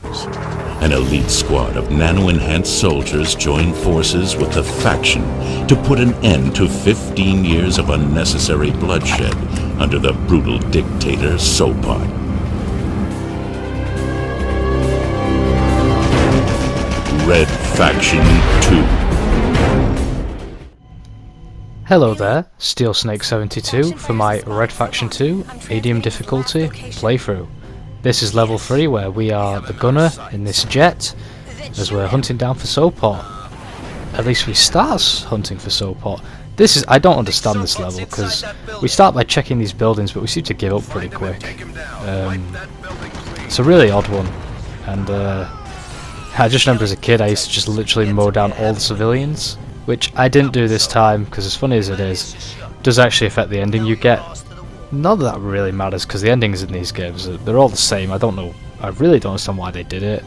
An elite squad of nano-enhanced soldiers join forces with the faction to put an end to 15 years of unnecessary bloodshed under the brutal dictator Sopot. Red Faction 2. Hello there, SteelSnake72 for my Red Faction 2 medium difficulty playthrough. This is level 3 where we are the gunner in this jet as we're hunting down for Sopot. At least we start hunting for Sopot. I don't understand this level because we start by checking these buildings but we seem to give up pretty quick. It's a really odd one, and I just remember as a kid I used to just literally mow down all the civilians, which I didn't do this time because as funny as it is, it does actually affect the ending you get. Not that that really matters because the endings in these games, they're all the same. I really don't understand why they did it,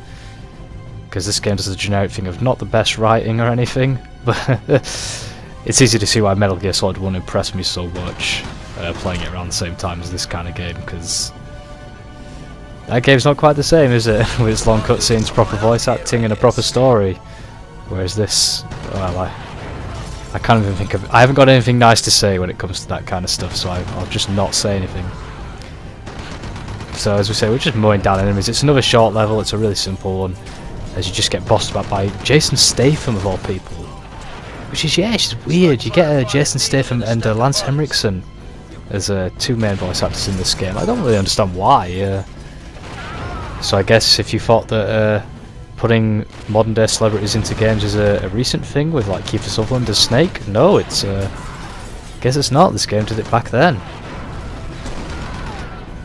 because this game does the generic thing of not the best writing or anything, but it's easy to see why Metal Gear Solid 1 impressed me so much playing it around the same time as this kind of game, because that game's not quite the same, is it? With its long cutscenes, proper voice acting and a proper story. Whereas this, well, I can't even think of... I haven't got anything nice to say when it comes to that kind of stuff, so I'll just not say anything. So as we say, we're just mowing down enemies. It's another short level, it's a really simple one, as you just get bossed about by Jason Statham of all people. Which is, yeah, it's just weird. You get Jason Statham and Lance Henriksen as two main voice actors in this game. I don't really understand why. So I guess if you thought that putting modern day celebrities into games is a recent thing with like Kiefer Sutherland as Snake, no, it's I guess it's not. This game did it back then.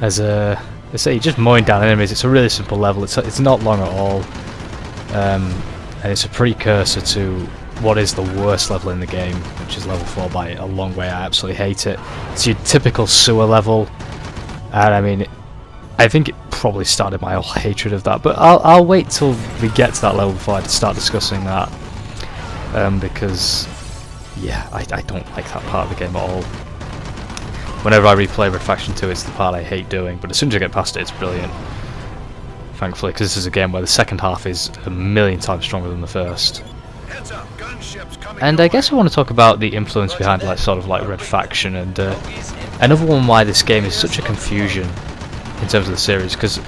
As I say, you're just mowing down enemies. It's a really simple level. It's not long at all, and it's a precursor to what is the worst level in the game, which is level 4 by a long way. I absolutely hate it. It's your typical sewer level, and I mean, I think it probably started my whole hatred of that, but I'll wait till we get to that level before I start discussing that, because yeah, I don't like that part of the game at all. Whenever I replay Red Faction 2, it's the part I hate doing, but as soon as I get past it, it's brilliant, thankfully, because this is a game where the second half is a million times stronger than the first. And I guess I want to talk about the influence behind like sort of like Red Faction, and another one why this game is such a confusion in terms of the series, because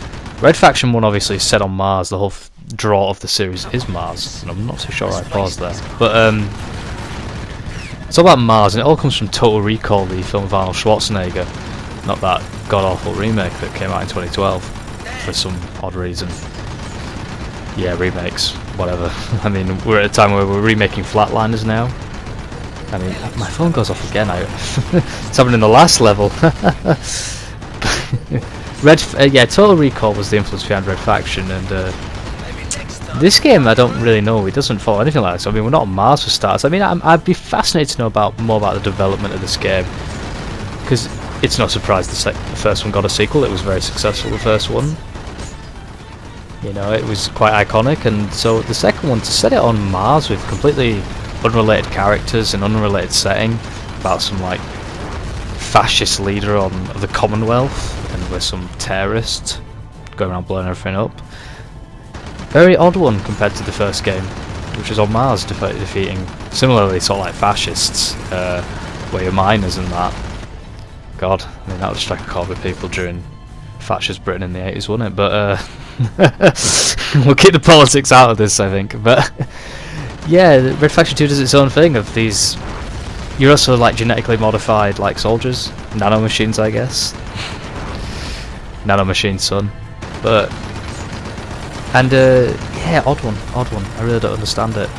Red Faction 1 obviously is set on Mars. The whole draw of the series is Mars, and I'm not so sure I paused there, but it's all about Mars, and it all comes from Total Recall, the film of Arnold Schwarzenegger, not that god-awful remake that came out in 2012 for some odd reason. Yeah, remakes, whatever. I mean, we're at a time where we're remaking Flatliners now. I mean, my phone goes off again. It's happened in the last level. Yeah, Total Recall was the influence behind Red Faction, and this game I don't really know. It doesn't follow anything like this. I mean, we're not on Mars for starters. I mean, I'd be fascinated to know more about the development of this game, because it's no surprise the first one got a sequel. It was very successful, the first one. You know, it was quite iconic, and so the second one, to set it on Mars with completely unrelated characters and unrelated setting, about some like fascist leader of the Commonwealth, and with some terrorist going around blowing everything up. Very odd one compared to the first game, which was on Mars, defeating similarly sort of like fascists, where you're miners and that. God, I mean, that would strike a chord with people during fascist Britain in the 80s, wouldn't it? But we'll keep the politics out of this, I think. But yeah, Red Faction 2 does its own thing of these. You're also like genetically modified like soldiers, nanomachines, I guess. Nanomachine son. But yeah, odd one. I really don't understand it.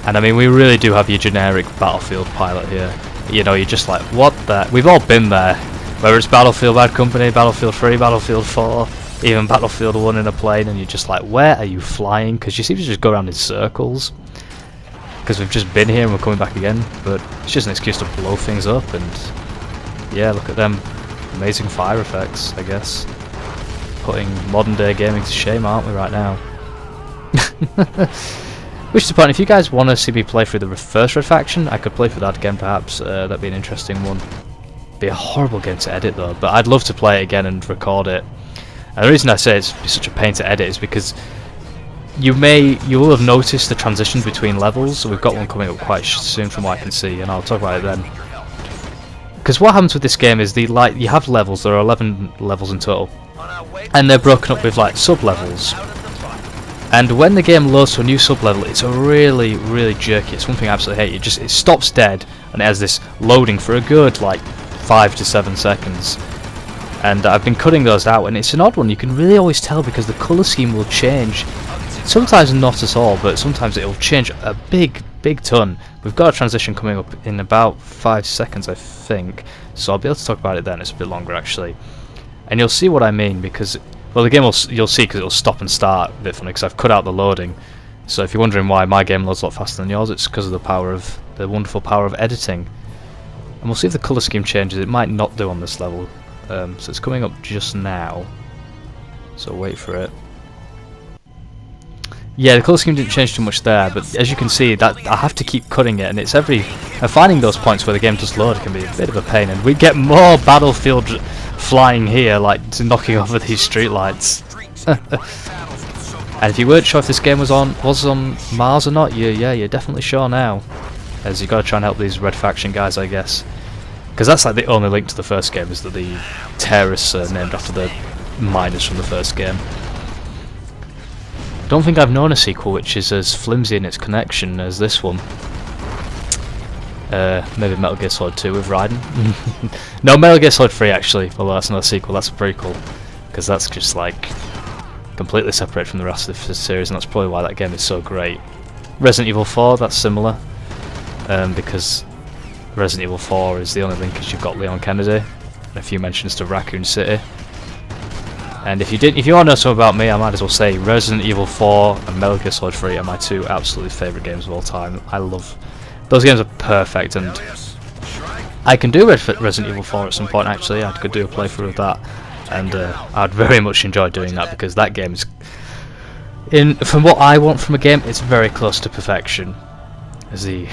And I mean, we really do have your generic Battlefield pilot here. You know, you're just like, what the? We've all been there. Whether it's Battlefield Bad Company, Battlefield 3, Battlefield 4, even Battlefield 1 in a plane, and you're just like, where are you flying? Because you seem to just go around in circles. Because we've just been here and we're coming back again, but it's just an excuse to blow things up, and yeah, look at them amazing fire effects, I guess. Putting modern day gaming to shame, aren't we, right now? Which is the point, if you guys want to see me play through the first Red Faction, I could play through that again perhaps. That'd be an interesting one. Be a horrible game to edit though, but I'd love to play it again and record it. And the reason I say it's such a pain to edit is because you will have noticed the transition between levels. So we've got one coming up quite soon from what I can see, and I'll talk about it then. Because what happens with this game is you have levels. There are 11 levels in total, and they're broken up with like sub-levels. And when the game loads to a new sub-level, it's a really, really jerky. It's one thing I absolutely hate. It stops dead, and it has this loading for a good like 5 to 7 seconds. And I've been cutting those out, and it's an odd one. You can really always tell because the colour scheme will change. Sometimes not at all, but sometimes it'll change a big ton. We've got a transition coming up in about 5 seconds, I think. So I'll be able to talk about it then. It's a bit longer actually, and you'll see what I mean because. Well, the game you'll see because it'll stop and start a bit funny because I've cut out the loading. So if you're wondering why my game loads a lot faster than yours, it's because of the wonderful power of editing. And we'll see if the colour scheme changes. It might not do on this level. So it's coming up just now. So wait for it. Yeah, the colour scheme didn't change too much there, but as you can see, that I have to keep cutting it, and it's finding those points where the game does load can be a bit of a pain, and we get more Battlefield flying here, like knocking over these streetlights. And if you weren't sure if this game was on Mars or not, you're definitely sure now, as you got to try and help these Red Faction guys, I guess, because that's like the only link to the first game is that the terrorists are named after the miners from the first game. Don't think I've known a sequel which is as flimsy in its connection as this one. Maybe Metal Gear Solid 2 with Raiden. No, Metal Gear Solid 3 actually, although that's not a sequel, that's a prequel. Because that's just like completely separate from the rest of the series, and that's probably why that game is so great. Resident Evil 4, that's similar. Because Resident Evil 4 is the only link because you've got Leon Kennedy, and a few mentions to Raccoon City. And if you want to know something about me, I might as well say Resident Evil 4 and Metal Gear Solid 3 are my two absolutely favourite games of all time. I love those games, are perfect, and I can do Resident Evil 4 at some point actually. I could do a playthrough of that, and I'd very much enjoy doing that because that game is, from what I want from a game, it's very close to perfection. The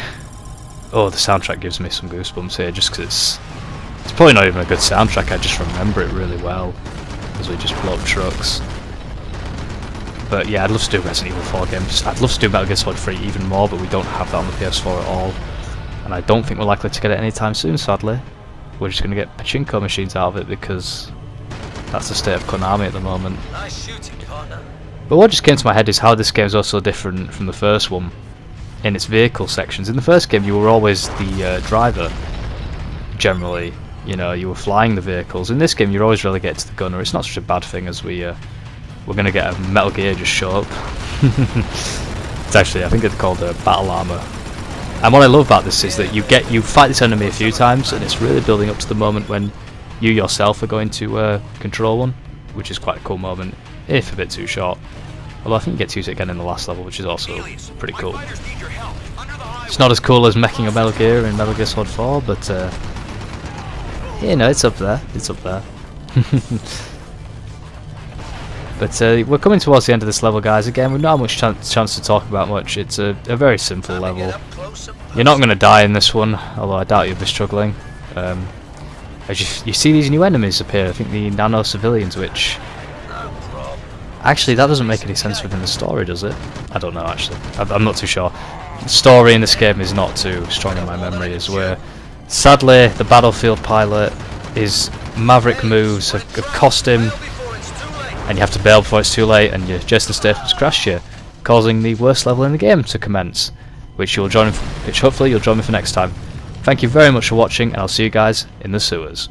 soundtrack gives me some goosebumps here just because it's probably not even a good soundtrack, I just remember it really well as we just blow up trucks. But yeah, I'd love to do Resident Evil 4 games. I'd love to do Metal Gear Solid 3 even more, but we don't have that on the PS4 at all. And I don't think we're likely to get it anytime soon, sadly. We're just going to get pachinko machines out of it because that's the state of Konami at the moment. Nice shooting, partner. But what just came to my head is how this game is also different from the first one in its vehicle sections. In the first game you were always the driver, generally. You know, you were flying the vehicles. In this game you're always relegated to the gunner. It's not such a bad thing as we're going to get a Metal Gear just show up. It's actually, I think it's called Battle Armor. And what I love about this is that you fight this enemy a few times, and it's really building up to the moment when you yourself are going to control one, which is quite a cool moment, if a bit too short. Although I think you get to use it again in the last level, which is also pretty cool. It's not as cool as meching a Metal Gear in Metal Gear Solid 4, but you know, it's up there. It's up there. But we're coming towards the end of this level, guys. Again, we've not had much chance to talk about much. It's a very simple level. You're not going to die in this one, although I doubt you'll be struggling. As you see these new enemies appear, I think the nano civilians, which actually that doesn't make any sense within the story, does it? I don't know actually. I'm not too sure. The story in this game is not too strong in my memory, as where sadly the battlefield pilot, his maverick moves have cost him, and you have to bail before it's too late, and your Jason Statham's crashed you, causing the worst level in the game to commence, which hopefully you'll join me for next time. Thank you very much for watching, and I'll see you guys in the sewers.